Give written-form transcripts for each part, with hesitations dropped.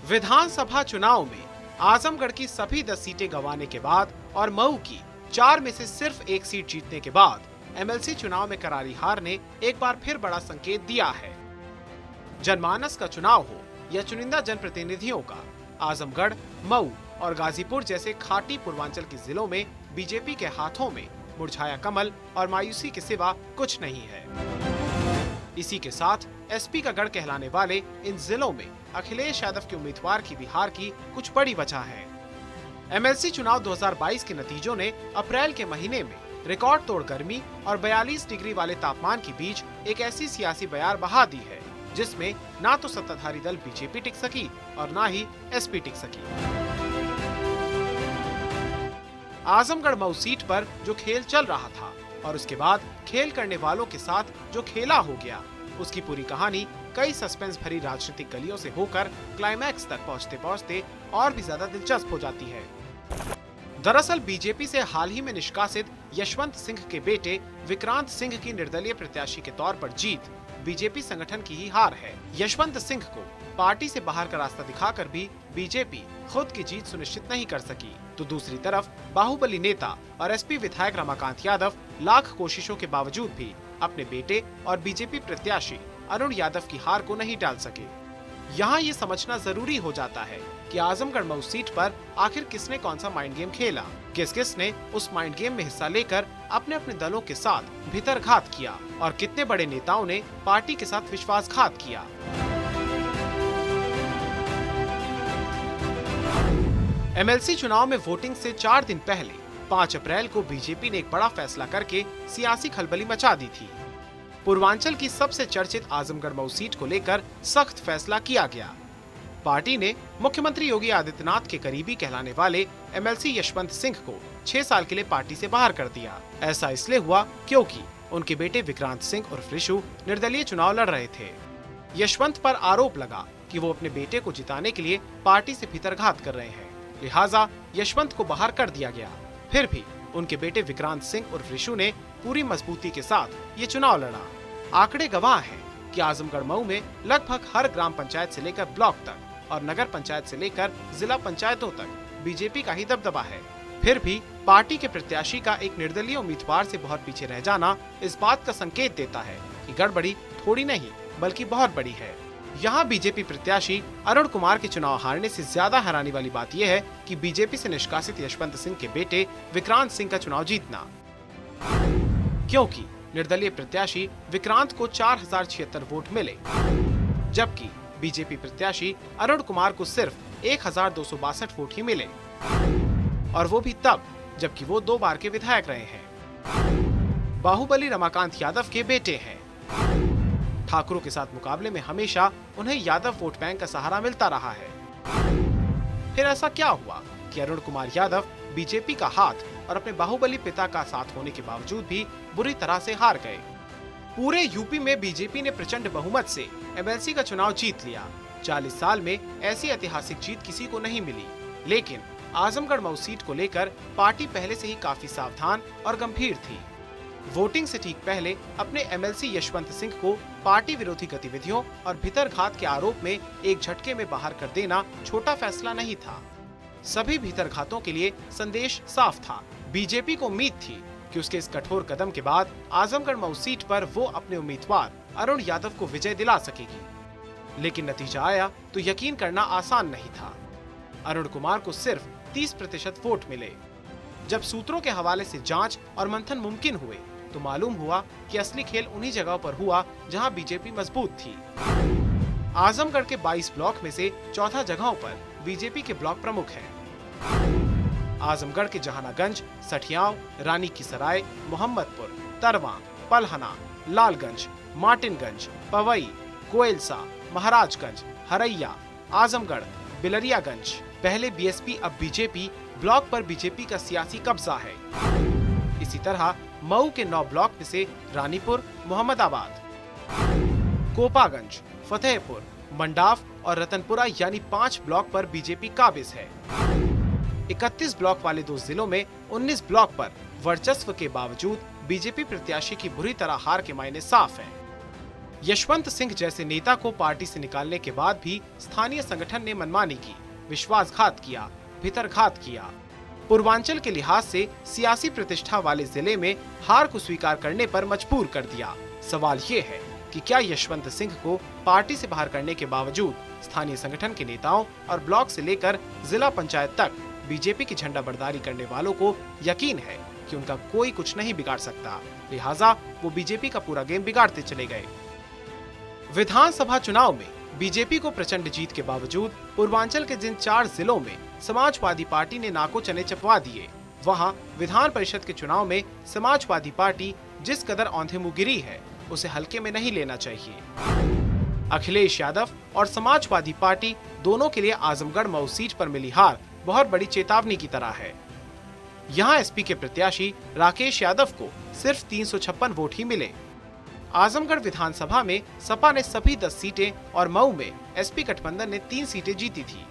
विधानसभा चुनाव में आजमगढ़ की सभी 10 सीटें गंवाने के बाद और मऊ की 4 में से सिर्फ 1 सीट जीतने के बाद एमएलसी चुनाव में करारी हार ने एक बार फिर बड़ा संकेत दिया है। जनमानस का चुनाव हो या चुनिंदा जनप्रतिनिधियों का, आजमगढ़, मऊ और गाजीपुर जैसे खाटी पूर्वांचल के जिलों में बीजेपी के हाथों में मुरझाया कमल और मायूसी के सिवा कुछ नहीं है। इसी के साथ एसपी का गढ़ कहलाने वाले इन जिलों में अखिलेश यादव के उम्मीदवार की भी हार की कुछ बड़ी वजह है। एमएलसी चुनाव 2022 के नतीजों ने अप्रैल के महीने में रिकॉर्ड तोड़ गर्मी और 42 डिग्री वाले तापमान के बीच एक ऐसी सियासी बयार बहा दी है जिसमें ना तो सत्ताधारी दल बीजेपी टिक सकी और ना ही एसपी टिक सकी। आजमगढ़ मऊ सीट पर जो खेल चल रहा था और उसके बाद खेल करने वालों के साथ जो खेला हो गया, उसकी पूरी कहानी कई सस्पेंस भरी राजनीतिक गलियों से होकर क्लाइमैक्स तक पहुंचते पहुंचते और भी ज्यादा दिलचस्प हो जाती है। दरअसल बीजेपी से हाल ही में निष्कासित यशवंत सिंह के बेटे विक्रांत सिंह की निर्दलीय प्रत्याशी के तौर पर जीत बीजेपी संगठन की ही हार है। यशवंत सिंह को पार्टी से बाहर का रास्ता दिखाकर भी बीजेपी खुद की जीत सुनिश्चित नहीं कर सकी, तो दूसरी तरफ बाहुबली नेता और एसपी विधायक रमाकांत यादव लाख कोशिशों के बावजूद भी अपने बेटे और बीजेपी प्रत्याशी अरुण यादव की हार को नहीं टाल सके। यहाँ ये समझना जरूरी हो जाता है कि आजमगढ़ मऊ सीट पर आखिर किसने कौन सा माइंड गेम खेला, किस किस ने उस माइंड गेम में हिस्सा लेकर अपने अपने दलों के साथ भीतरघात किया और कितने बड़े नेताओं ने पार्टी के साथ विश्वासघात किया। एमएलसी चुनाव में वोटिंग से 4 दिन पहले 5 अप्रैल को बीजेपी ने एक बड़ा फैसला करके सियासी खलबली मचा दी थी। पूर्वांचल की सबसे चर्चित आजमगढ़ मऊ सीट को लेकर सख्त फैसला किया गया। पार्टी ने मुख्यमंत्री योगी आदित्यनाथ के करीबी कहलाने वाले एमएलसी यशवंत सिंह को 6 साल के लिए पार्टी से बाहर कर दिया। ऐसा इसलिए हुआ क्योंकि उनके बेटे विक्रांत सिंह उर्फ ऋषु निर्दलीय चुनाव लड़ रहे थे। यशवंत पर आरोप लगा कि वो अपने बेटे को जिताने के लिए पार्टी से भीतरघात कर रहे हैं, लिहाजा यशवंत को बाहर कर दिया गया। फिर भी उनके बेटे विक्रांत सिंह उर्फ ऋषु ने पूरी मजबूती के साथ ये चुनाव लड़ा। आंकड़े गवाह हैं कि आजमगढ़ मऊ में लगभग हर ग्राम पंचायत से लेकर ब्लॉक तक और नगर पंचायत से लेकर जिला पंचायतों तक बीजेपी का ही दबदबा है। फिर भी पार्टी के प्रत्याशी का एक निर्दलीय उम्मीदवार से बहुत पीछे रह जाना इस बात का संकेत देता है कि गड़बड़ी थोड़ी नहीं बल्कि बहुत बड़ी है। यहाँ बीजेपी प्रत्याशी अरुण कुमार के चुनाव हारने से ज्यादा हैरानी वाली बात यह है कि बीजेपी से निष्कासित यशवंत सिंह के बेटे विक्रांत सिंह का चुनाव जीतना, क्योंकि निर्दलीय प्रत्याशी विक्रांत को 4076 वोट मिले, जबकि बीजेपी प्रत्याशी अरुण कुमार को सिर्फ 1262 वोट ही मिले, और वो भी तब जबकि वो 2 बार के विधायक रहे हैं। बाहुबली रमाकांत यादव के बेटे हैं। ठाकुरों के साथ मुकाबले में हमेशा उन्हें यादव वोट बैंक का सहारा मिलता रहा है। फिर ऐसा क्या हुआ कि अरुण कुमार यादव बीजेपी का हाथ और अपने बाहुबली पिता का साथ होने के बावजूद भी बुरी तरह से हार गए। पूरे यूपी में बीजेपी ने प्रचंड बहुमत से एमएलसी का चुनाव जीत लिया। 40 साल में ऐसी ऐतिहासिक जीत किसी को नहीं मिली, लेकिन आजमगढ़ मऊ सीट को लेकर पार्टी पहले से ही काफी सावधान और गंभीर थी। वोटिंग से ठीक पहले अपने एमएलसी यशवंत सिंह को पार्टी विरोधी गतिविधियों और भीतरघात के आरोप में एक झटके में बाहर कर देना छोटा फैसला नहीं था। सभी भीतरघातों के लिए संदेश साफ था। बीजेपी को उम्मीद थी कि उसके इस कठोर कदम के बाद आजमगढ़ मऊ सीट पर वो अपने उम्मीदवार अरुण यादव को विजय दिला सकेगी, लेकिन नतीजा आया तो यकीन करना आसान नहीं था। अरुण कुमार को सिर्फ 30% वोट मिले। जब सूत्रों के हवाले से जांच और मंथन मुमकिन हुए तो मालूम हुआ कि असली खेल उन्हीं जगहों पर हुआ जहां बीजेपी मजबूत थी। आजमगढ़ के 22 ब्लॉक में से 14 जगहों पर बीजेपी के ब्लॉक प्रमुख हैं। आजमगढ़ के जहानागंज, सठियाव, रानी की सराय, मोहम्मदपुर, तरवा, पलहना, लालगंज, मार्टिनगंज, पवई, कोयलसा, महाराजगंज, हरैया, आजमगढ़, बिलरियागंज, पहले बीएसपी अब बीजेपी ब्लॉक पर बीजेपी का सियासी कब्जा है। इसी तरह मऊ के 9 ब्लॉक में से रानीपुर, मोहम्मदाबाद, कोपागंज, फतेहपुर, मंडाव और रतनपुरा यानी 5 ब्लॉक पर बीजेपी काबिज है। 31 ब्लॉक वाले 2 जिलों में 19 ब्लॉक पर वर्चस्व के बावजूद बीजेपी प्रत्याशी की बुरी तरह हार के मायने साफ हैं। यशवंत सिंह जैसे नेता को पार्टी से निकालने के बाद भी स्थानीय संगठन ने मनमानी की, विश्वासघात किया, भीतरघात किया। पूर्वांचल के लिहाज से सियासी प्रतिष्ठा वाले जिले में हार को स्वीकार करने पर मजबूर कर दिया। सवाल ये है कि क्या यशवंत सिंह को पार्टी से बाहर करने के बावजूद स्थानीय संगठन के नेताओं और ब्लॉक से लेकर जिला पंचायत तक बीजेपी की झंडा बरदारी करने वालों को यकीन है कि उनका कोई कुछ नहीं बिगाड़ सकता, लिहाजा वो बीजेपी का पूरा गेम बिगाड़ते चले गए। विधानसभा चुनाव में बीजेपी को प्रचंड जीत के बावजूद पूर्वांचल के जिन 4 जिलों में समाजवादी पार्टी ने नाको चने चपवा दिए, वहां विधान परिषद के चुनाव में समाजवादी पार्टी जिस कदर औंधे मुंह गिरी है, उसे हल्के में नहीं लेना चाहिए। अखिलेश यादव और समाजवादी पार्टी दोनों के लिए आजमगढ़ मऊ सीट पर मिली हार बहुत बड़ी चेतावनी की तरह है। यहाँ एसपी के प्रत्याशी राकेश यादव को सिर्फ 356 वोट ही मिले। आजमगढ़ विधानसभा में सपा ने सभी 10 सीटें और मऊ में एसपी गठबंधन ने 3 सीटें जीती थी,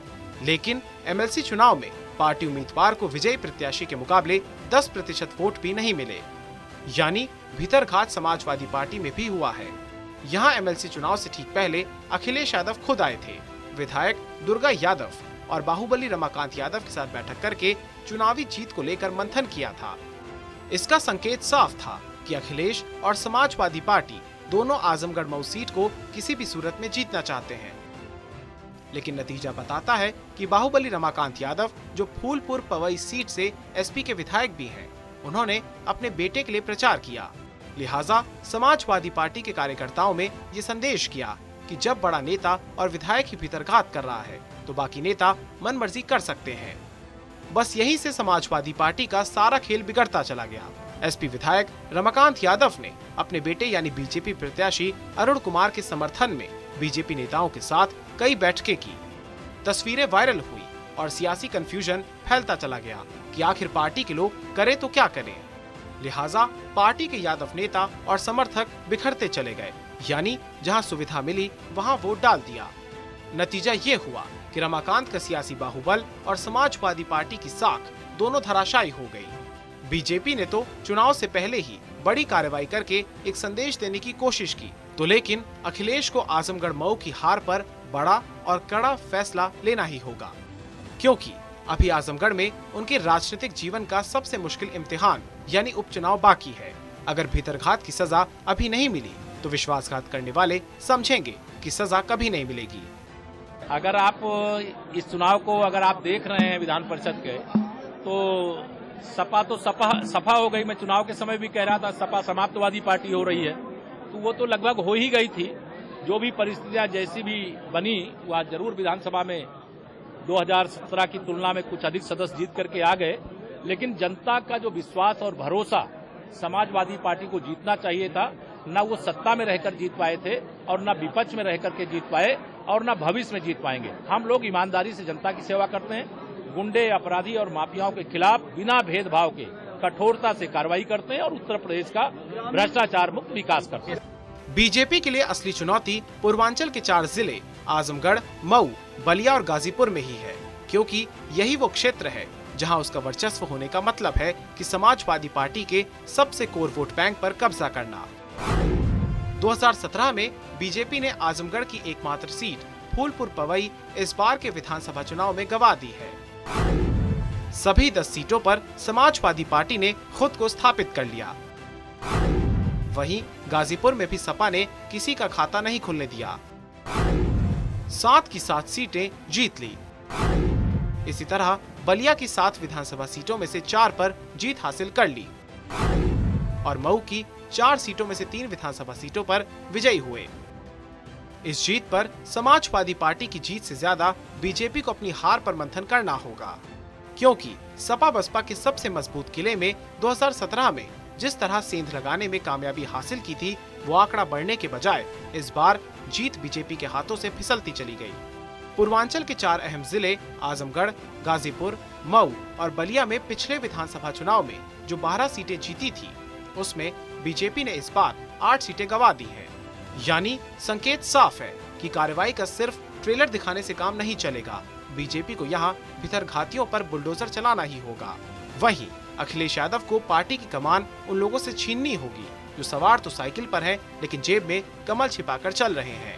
लेकिन एमएलसी चुनाव में पार्टी उम्मीदवार को विजयी प्रत्याशी के मुकाबले 10% वोट भी नहीं मिले, यानी भीतरघात समाजवादी पार्टी में भी हुआ है। यहाँ एमएलसी चुनाव से ठीक पहले अखिलेश यादव खुद आए थे। विधायक दुर्गा यादव और बाहुबली रमाकांत यादव के साथ बैठक करके चुनावी जीत को लेकर मंथन किया था। इसका संकेत साफ था कि अखिलेश और समाजवादी पार्टी दोनों आजमगढ़ मऊ सीट को किसी भी सूरत में जीतना चाहते हैं, लेकिन नतीजा बताता है कि बाहुबली रमाकांत यादव, जो फूलपुर पवई सीट से एसपी के विधायक भी हैं, उन्होंने अपने बेटे के लिए प्रचार किया। लिहाजा समाजवादी पार्टी के कार्यकर्ताओं में ये संदेश किया कि जब बड़ा नेता और विधायक ही भीतरघात कर रहा है, तो बाकी नेता मनमर्जी कर सकते हैं। बस यहीं से समाजवादी पार्टी का सारा खेल बिगड़ता चला गया। एसपी विधायक रमाकांत यादव ने अपने बेटे यानी बीजेपी प्रत्याशी अरुण कुमार के समर्थन में बीजेपी नेताओं के साथ कई बैठकें की। तस्वीरें वायरल हुई और सियासी कंफ्यूजन फैलता चला गया कि आखिर पार्टी के लोग करें तो क्या करें। लिहाजा पार्टी के यादव नेता और समर्थक बिखरते चले गए, यानी जहां सुविधा मिली वहां वोट डाल दिया। नतीजा ये हुआ कि रमाकांत का सियासी बाहुबल और समाजवादी पार्टी की साख दोनों धराशायी हो गई। बीजेपी ने तो चुनाव से पहले ही बड़ी कार्रवाई करके एक संदेश देने की कोशिश की, तो लेकिन अखिलेश को आजमगढ़ मऊ की हार पर बड़ा और कड़ा फैसला लेना ही होगा, क्योंकि अभी आजमगढ़ में उनके राजनीतिक जीवन का सबसे मुश्किल इम्तिहान यानी उपचुनाव बाकी है। अगर भीतरघात की सजा अभी नहीं मिली तो विश्वासघात करने वाले समझेंगे कि सजा कभी नहीं मिलेगी। अगर आप इस चुनाव को अगर आप देख रहे हैं विधान परिषद के, तो सपा हो गई। मैं चुनाव के समय भी कह रहा था सपा समाप्तवादी पार्टी हो रही है, तो वो तो लगभग हो ही गई थी। जो भी परिस्थितियां जैसी भी बनी, वह जरूर विधानसभा में 2017 की तुलना में कुछ अधिक सदस्य जीत करके आ गए, लेकिन जनता का जो विश्वास और भरोसा समाजवादी पार्टी को जीतना चाहिए था, न वो सत्ता में रहकर जीत पाए थे और न विपक्ष में रहकर के जीत पाए और न भविष्य में जीत पाएंगे। हम लोग ईमानदारी से जनता की सेवा करते हैं, गुंडे, अपराधी और माफियाओं के खिलाफ बिना भेदभाव के कठोरता से कार्रवाई करते हैं और उत्तर प्रदेश का भ्रष्टाचार मुक्त विकास करते हैं। बीजेपी के लिए असली चुनौती पूर्वांचल के 4 जिले आजमगढ़, मऊ, बलिया और गाजीपुर में ही है, क्योंकि यही वो क्षेत्र है जहां उसका वर्चस्व होने का मतलब है कि समाजवादी पार्टी के सबसे कोर वोट बैंक पर कब्जा करना। 2017 में बीजेपी ने आजमगढ़ की एकमात्र सीट फूलपुर पवई इस बार के विधानसभा चुनाव में गंवा दी है। सभी 10 सीटों पर समाजवादी पार्टी ने खुद को स्थापित कर लिया। वहीं गाजीपुर में भी सपा ने किसी का खाता नहीं खुलने दिया, 7 की 7 सीटें जीत ली। इसी तरह बलिया की 7 विधानसभा सीटों में से 4 पर जीत हासिल कर ली और मऊ की 4 सीटों में से 3 विधानसभा सीटों पर विजयी हुए। इस जीत पर समाजवादी पार्टी की जीत से ज्यादा बीजेपी को अपनी हार पर मंथन करना होगा, क्योंकि सपा बसपा के सबसे मजबूत किले में 2017 में जिस तरह सेंध लगाने में कामयाबी हासिल की थी, वो आंकड़ा बढ़ने के बजाय इस बार जीत बीजेपी के हाथों से फिसलती चली गई। पूर्वांचल के 4 अहम जिले आजमगढ़, गाजीपुर, मऊ और बलिया में पिछले विधानसभा चुनाव में जो 12 सीटें जीती थी, उसमें बीजेपी ने इस बार 8 सीटें गंवा दी हैं। यानी संकेत साफ है कि कार्रवाई का सिर्फ ट्रेलर दिखाने से काम नहीं चलेगा। बीजेपी को यहाँ भीतरघातियों पर बुलडोजर चलाना ही होगा। वहीं अखिलेश यादव को पार्टी की कमान उन लोगों से छीननी होगी जो सवार तो साइकिल पर है लेकिन जेब में कमल छिपाकर चल रहे हैं।